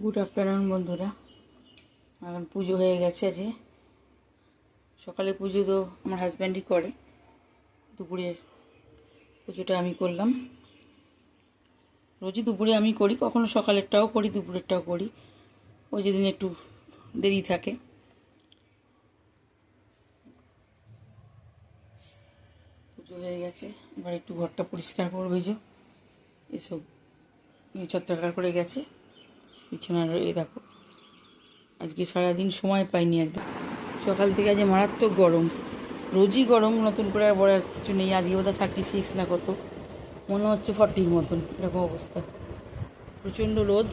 Good afternoon বন্ধুরা। এখন পুজো হয়ে গেছে। আজকে সকালে পুজো তো আমার হাজব্যান্ডই করে, দুপুরের পুজোটা আমি করলাম। রোজই দুপুরে আমি করি, কখনো সকালেরটাও করি, দুপুরেরটাও করি, ওই যেদিন একটু দেরি থাকে। পুজো হয়ে গেছে, এবার একটু ঘরটা পরিষ্কার করবে। যে এসব ছত্রাকার করে গেছে বিছানার, এই দেখো আজকে সারাদিন সময় পাইনি একদম। সকাল থেকে আজ মারাত্মক গরম, রোজই গরম, নতুন করে আর বলার কিছু নেই। আজকে বোধহয় 36 না কত, মনে হচ্ছে 40-র মতন, এরকম অবস্থা। প্রচণ্ড রোদ,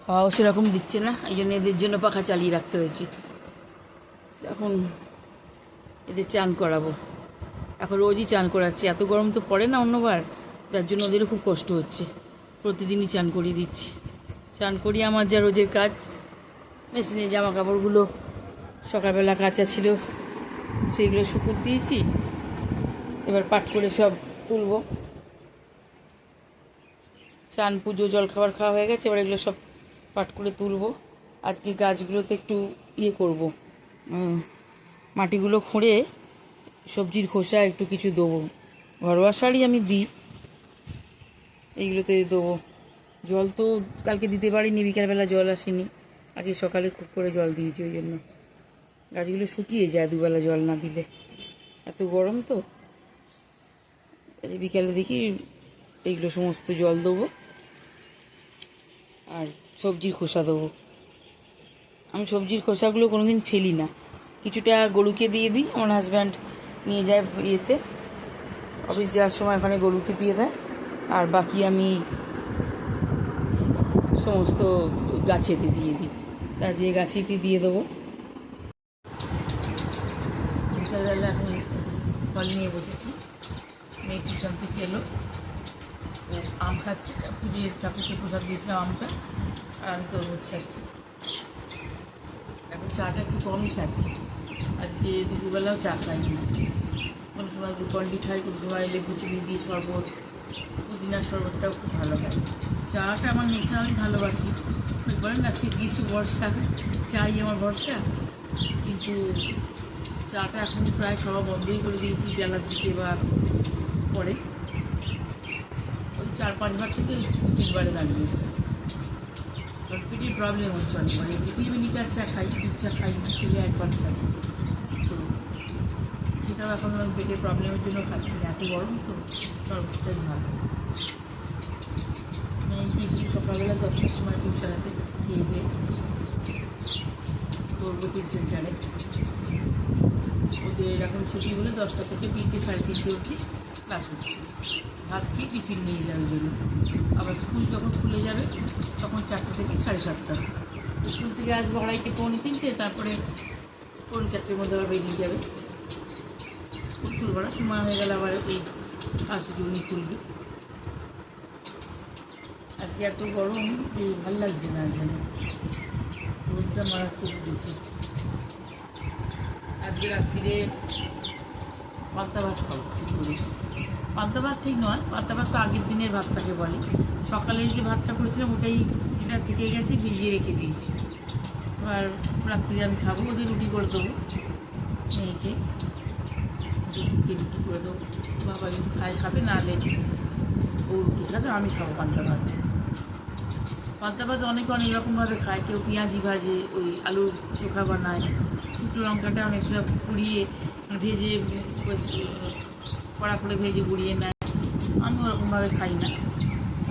হাওয়াও সেরকম দিচ্ছে না, এই জন্য এদের জন্য পাখা চালিয়ে রাখতে হয়েছে। এখন এদের চান করাবো, এখন রোজই চান করাচ্ছি। এত গরম তো পড়ে না অন্যবার, যার জন্য ওদেরও খুব কষ্ট হচ্ছে। প্রতিদিনই চান করিয়ে দিচ্ছি। চান করিয়ে আমার যা রোজের কাজ, মেশিনে জামা কাপড়গুলো সকালবেলা কাচা ছিল, সেইগুলো শুকুত দিয়েছি। এবার পাট করে সব তুলব। চান পুজো জলখাবার খাওয়া হয়ে গেছে, এবার এগুলো সব পাট করে তুলব। আজকে গাছগুলোতে একটু করব, মাটিগুলো খুঁড়ে সবজির খোসা একটু কিছু দেবো। ঘরোয়া সারই আমি দিই, এইগুলোতে দেবো। জল তো কালকে দিতে পারিনি, বিকালবেলা জল আসেনি, আজকে সকালে খুব করে জল দিয়েছি। ওই জন্য গাছগুলো শুকিয়ে যায় দুবেলা জল না দিলে, এত গরম তো। বিকালে দেখি এইগুলো সমস্ত জল দেবো আর সবজির খোসা দেবো। আমি সবজির খোসাগুলো কোনোদিন ফেলি না, কিছুটা গরুকে দিয়ে দিই। আমার হাজব্যান্ড নিয়ে যায় ইয়েতে, অফিস যাওয়ার সময় ওখানে গরুকে দিয়ে দেয়, আর বাকি আমি সমস্ত গাছেতে দিয়ে দিই। তা যে গাছেতে দিয়ে দেবো। বিকালবেলা এখন ফল নিয়ে বসেছি, মেয়ে টিউশন থেকে এলো, ও আম খাচ্ছে। পুজোর ঠাকুরকে প্রসাদ দিয়েছিলাম আমটা, আর আমি তরমুজ খাচ্ছি। এখন চাটা একটু কমই খাচ্ছি, আজকে দুপুরবেলাও চা খাই না। কোনো সময় গ্লুকন্ডি খাই, কোনো সময় লেবু চিনি দিয়ে শরবত, পুদিনার শরবতটাও খুব ভালো হয়। চাটা আমার নেশা, আমি ভালোবাসি। বলেন না শীত গ্রীষ্ম বর্ষা, চাই আমার ভরসা। কিন্তু চাটা এখন প্রায় খাওয়া বন্ধই করে দিয়েছি, বেলার দিকে বা পরে। ওই 4-5 বার থেকে 2-3 বারে দাঁড়িয়েছে। পেটের প্রবলেম হচ্ছে অনেক। মানে এমনিতেই আমি লিকার চা খাই, দুধ চা খাই না, খেলে একবার খাই, তো সেটাও এখন ওই পেটের প্রবলেমের জন্য খাচ্ছি না। এত গরম তো শরবতটাই ভালো। মেয়ে গিয়েছিল সকালবেলা 10টার সময় টিউশনাতে, খেয়ে দিয়ে গর্ভবতী সেন্টারে। ওদের এখন ছুটি হলে 10টা থেকে 3টে, 3:30 অবধি ক্লাস হচ্ছে। ভাত খেয়ে টিফিন নিয়ে যাওয়ার জন্য। আবার স্কুল যখন খুলে যাবে তখন 4টা থেকে 7:30। স্কুল থেকে আসবো 2:30, 2:45, তারপরে 4:45-র মধ্যে আবার বেরিয়ে যাবে। স্কুল খুলবার সময় হয়ে গেলে আবার এই আসবে, উনি খুলবে। আজকে এত গরম যে ভাল লাগছে না, যেন রোদটা মারাত্মক উঠেছে। আজকে রাত্রিরে পান্তা ভাত খাবো ঠিক করেছি। পান্তা ভাত ঠিক নয়, পান্তা ভাত তো আগের দিনের ভাতটাকে বলে। সকালে যে ভাতটা করেছিলাম ওটাই, যেটা থেকে গেছে, ভিজিয়ে রেখে দিয়েছি। আর রাত্রিরে আমি খাবো, ওদের রুটি করে দেবো, মেয়েকে শুকিয়ে রুটি করে দেবো। বাবা যদি খাবে, না হলে ও রুটি খাবে, আমি খাবো পান্তা ভাত। পান্তা ভাত অনেকে অনেক রকমভাবে খায়। কেউ পেঁয়াজি ভাজে, ওই আলুর চোখা বানায়, শুকনো লঙ্কাটা অনেক সময় পুড়িয়ে ভেজে, কড়া করে ভেজে গুঁড়িয়ে নেয়। আমি ওরকমভাবে খাই না।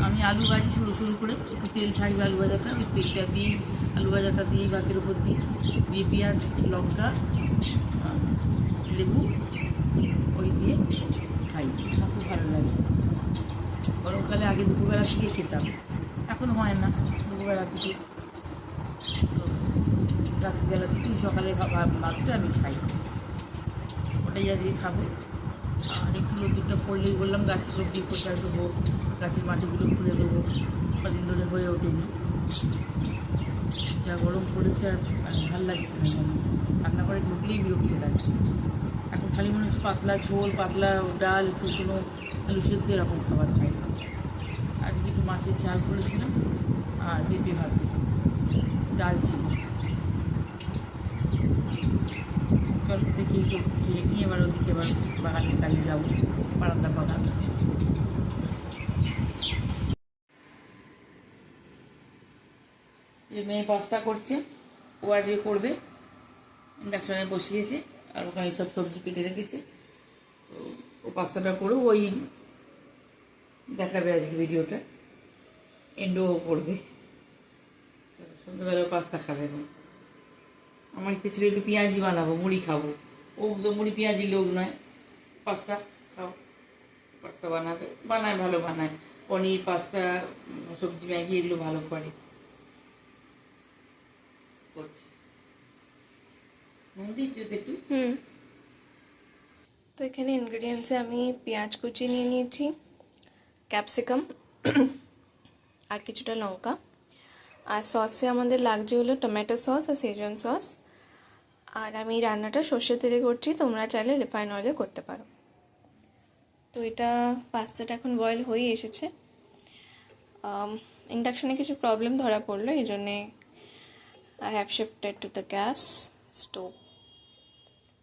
আমি আলু ভাজি শুরু করে, একটু তেল থাকবে আলু ভাজাটা, ওই তেলটা দিয়ে আলু ভাজাটা দিয়ে ভাতের উপর দিয়ে পেঁয়াজ, লঙ্কা, লেবু ওই দিয়ে খাই। আমার খুব ভালো লাগে। গরমকালে আগে দুপুরবেলা থেকে খেতাম, এখন হয় না দুপুরবেলা থেকে, তো রাত্রিবেলা থেকেই সকালে ভাতটা আমি খাই, ওটাই আজকে খাবো। আর একটু রোদ্দুরটা পড়লেই বললাম গাছে সবজি খোসা দেবো, গাছের মাটিগুলো খুলে দেবো, কদিন ধরে হয়ে ওঠেনি। যা গরম পড়েছে আর ভাল লাগছে না, যেন রান্না করে ঢুকলেই বিরক্ত লাগছে। এখন খালি মনে হচ্ছে পাতলা ঝোল, পাতলা ডাল, একটু কোনো আলু সেদ্ধ, এরকম খাবার খাই। আজকে একটু মাছের ঝাল করেছিলাম, আর পেঁপে ভাবি, ডাল ছিল। চল দেখি খেয়ে নিয়ে এবার ওদিকে এবার বাগানের কাজে যাবো, বারান্দা বাগান। যে মেয়ে পাস্তা করছে, ও আজকে করবে, ইন্ডাকশনে বসিয়েছে আর ওখানে সব সবজি কেটে রেখেছে। তো ও পাস্তাটা করে ওই দেখাবে আজকে ভিডিওটা, এন্ডও করবে। সন্ধ্যাবেলা পাস্তা খাবে না। আমার ইচ্ছে ছিল একটু পেঁয়াজি বানাবো, মুড়ি খাবো। ও তো মুড়ি পেঁয়াজি লোক নয়, পাস্তা খাও। পাস্তা বানাবে, বানায় ভালো বানায়, পনির পাস্তা সবজি ম্যাগি এগুলো ভালো করে করছে। একটু তো এখানে ইনগ্রেডিয়েন্টসে আমি পেঁয়াজ কুচি নিয়ে নিয়েছি, ক্যাপসিকাম আর কিছুটা লঙ্কা। আর সসে আমাদের লাগছে হলো টমেটো সস আর সেজওয়ান সস। আর আমি রান্নাটা সর্ষের তেলে করছি, তোমরা চাইলে রিফাইন অয়েলে করতে পারো। তো এটা পাস্তাটা এখন বয়েল হয়ে এসেছে। ইন্ডাকশনে কিছু প্রবলেম ধরা পড়লো, এই জন্যে I have shifted to the gas stove.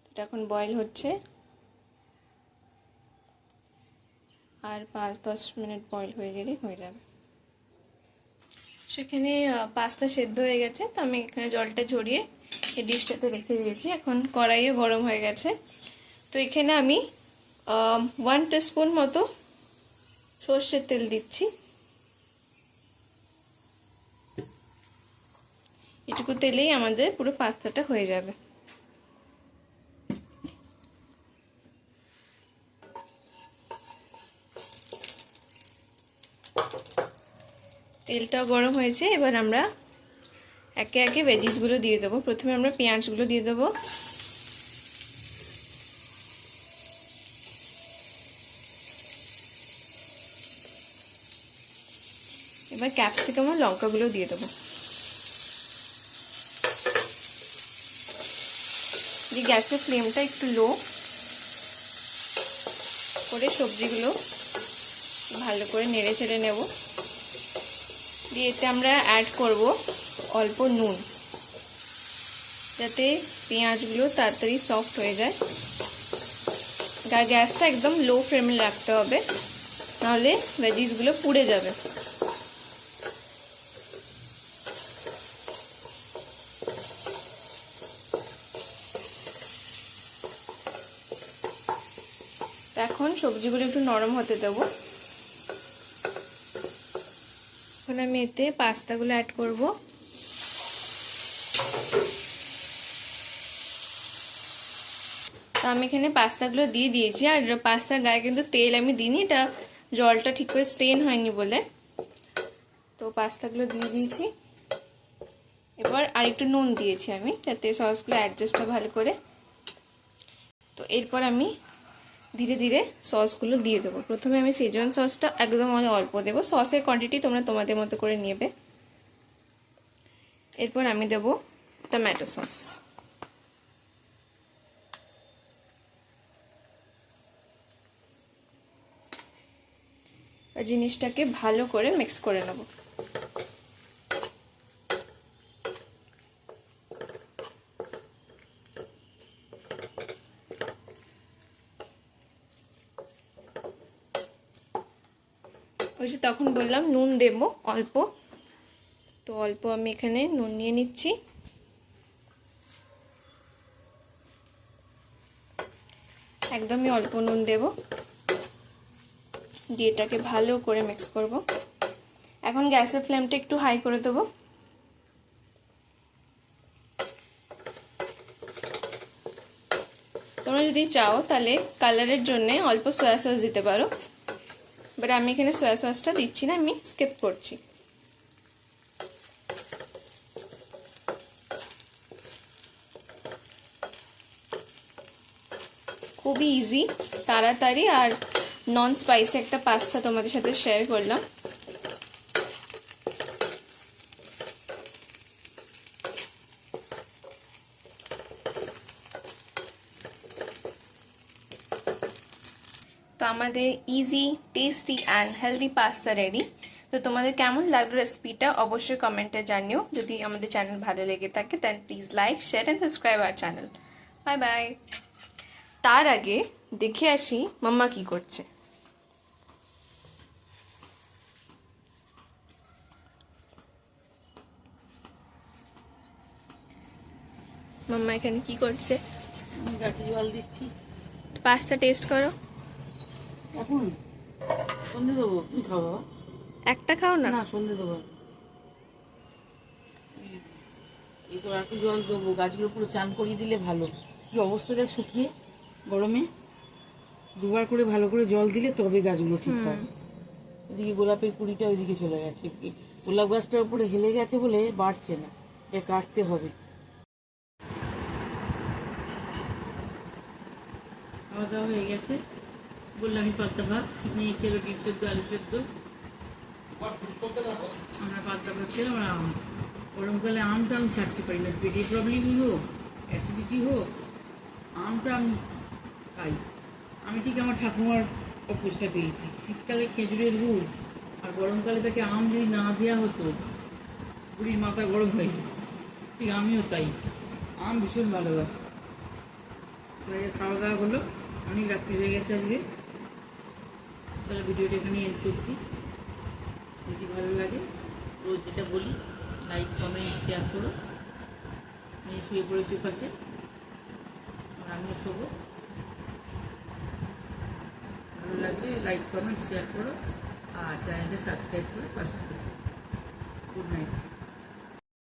এটা এখন বয়েল হচ্ছে, আর 5-10 মিনিট বয়েল হয়ে গেলেই হয়ে যাবে। সেখানে পাস্তা সেদ্ধ হয়ে গেছে, তো আমি এখানে জলটা ঝরিয়ে এই ডিশটাতে রেখে দিয়েছি। এখন কড়াইও গরম হয়ে গেছে, তো এখানে আমি 1 টিস্পুন মতো সর্ষের তেল দিচ্ছি। এটুকু তেলেই আমাদের পুরো পাস্তাটা হয়ে যাবে। তেলটাও গরম হয়েছে, এবার আমরা একে একে ভেজিসগুলো দিয়ে দেবো। প্রথমে আমরা পেঁয়াজগুলো দিয়ে দেবো, এবার ক্যাপসিকাম আর লঙ্কাগুলো দিয়ে দেবো। দিয়ে গ্যাসের ফ্লেমটা একটু লো করে সবজিগুলো ভালো করে নেড়ে চেড়ে নেব। দিয়ে এতে আমরা অ্যাড করব অল্প নুন, যাতে পেঁয়াজগুলো তাড়াতাড়ি সফট হয়ে যায়। গ্যাসটা একদম লো ফ্লেমে রাখতে হবে, নাহলে ভেজিসগুলো পুড়ে যাবে। এখন সবজিগুলো একটু নরম হতে দেবো। এখন আমি এতে পাস্তাগুলো অ্যাড করব। তো আমি এখানে পাস্তাগুলো দিয়ে দিয়েছি, আর পাস্তার গায়ে কিন্তু তেল আমি দিইনি, এটা জলটা ঠিক করে স্টেন হয়নি বলে। তো পাস্তাগুলো দিয়ে দিয়েছি, এবার আরেকটু নুন দিয়েছি আমি, যাতে সসগুলো অ্যাডজাস্ট হয় ভালো করে। তো এরপর আমি ধীরে ধীরে সসগুলো দিয়ে দেবো। প্রথমে আমি সেজওয়ান সসটা একদম অল্প দেবো, সসের কোয়ান্টিটি তোমরা তোমাদের মতো করে নেবে। এরপর আমি দেবো টমেটো সস। জিনিসটাকে ভালো করে মিক্স করে নেব। ওই যে তখন বললাম নুন দেব অল্প, তো অল্প আমি এখানে নুন নিয়ে নিচ্ছি। একদমই অল্প নুন দেব, দিয়ে এটাকে ভালো করে মিক্স করব। এখন গ্যাসের ফ্লেমটা একটু হাই করে দেবো। তোমরা যদি চাও তাহলে কালারের জন্য অল্প সয়া সস দিতে পারো, বাট আমি এখানে সয়া সসটা দিচ্ছি না, আমি স্কিপ করছি। খুবই ইজি, তাড়াতাড়ি আর নন স্পাইসি একটা পাস্তা তোমাদের সাথে শেয়ার করলাম। তো আমাদের easy, tasty and healthy pasta ready. তো তো তোমাদের কেমন লাগলো রেসিপিটা অবশ্যই কমেন্টে জানিও। যদি আমাদের চ্যানেল ভালো লেগে থাকে দেন please like share and subscribe our channel. Bye bye. তার আগে দেখে আসি মাম্মা কি করছে। মাম্মা এখানে কি করছে? আমি গাছে জল দিচ্ছি। পাস্তা টেস্ট করো। এখন সন্ধে দেবো, তুমি খাও বাবা। একটা খাও না। না সন্ধে দেবো। এরপর একটু জল দেবো, গাছগুলো পুরো চান করিয়ে দিলে ভালো। কি অবস্থা দেখ শুকিয়ে গরমে, দুবার করে ভালো করে জল দিলে তবে গাছগুলো ঠিক হয়। এদিকে গোলাপের কুড়িটা ওইদিকে চলে গেছে, গোলাপ গাছটার উপরে হেলে গেছে বলে বাড়ছে না, এটা কাটতে হবে। খাওয়া দাওয়া হয়ে গেছে, বললাম আমি পান্তা ভাত, মেয়ে খেলো ডিম সেদ্ধ আলু সেদ্ধ, আমরা পান্তা ভাত খেলাম। আর আম, গরমকালে আমটা আমি ছাড়তে পারি না, পেটের প্রবলেমই হোক অ্যাসিডিটি হোক, আমটা আমি খাই। আমি ঠিক আমার ঠাকুমার অভ্যেসটা পেয়েছি, শীতকালে খেজুরের গুড় আর গরমকালে তাকে আম যদি না দেওয়া হতো বুড়ির মাথা গরম হয়ে যেত। ঠিক আমিও তাই, আম ভীষণ ভালোবাসি। খাওয়া দাওয়া হলো, অনেক রাত্রি হয়ে গেছে আজকে, তাহলে ভিডিওটা এখানে এন্ড করছি। যদি ভালো লাগে রোজ যেটা বলি লাইক কমেন্ট শেয়ার করো। মেয়ে শুয়ে পড়েছে পাশে, আর আমিও শোবো। ভালো লাগলে লাইক কমেন্ট শেয়ার করো আর চ্যানেলটা সাবস্ক্রাইব করে পাশে থাকো। Good night.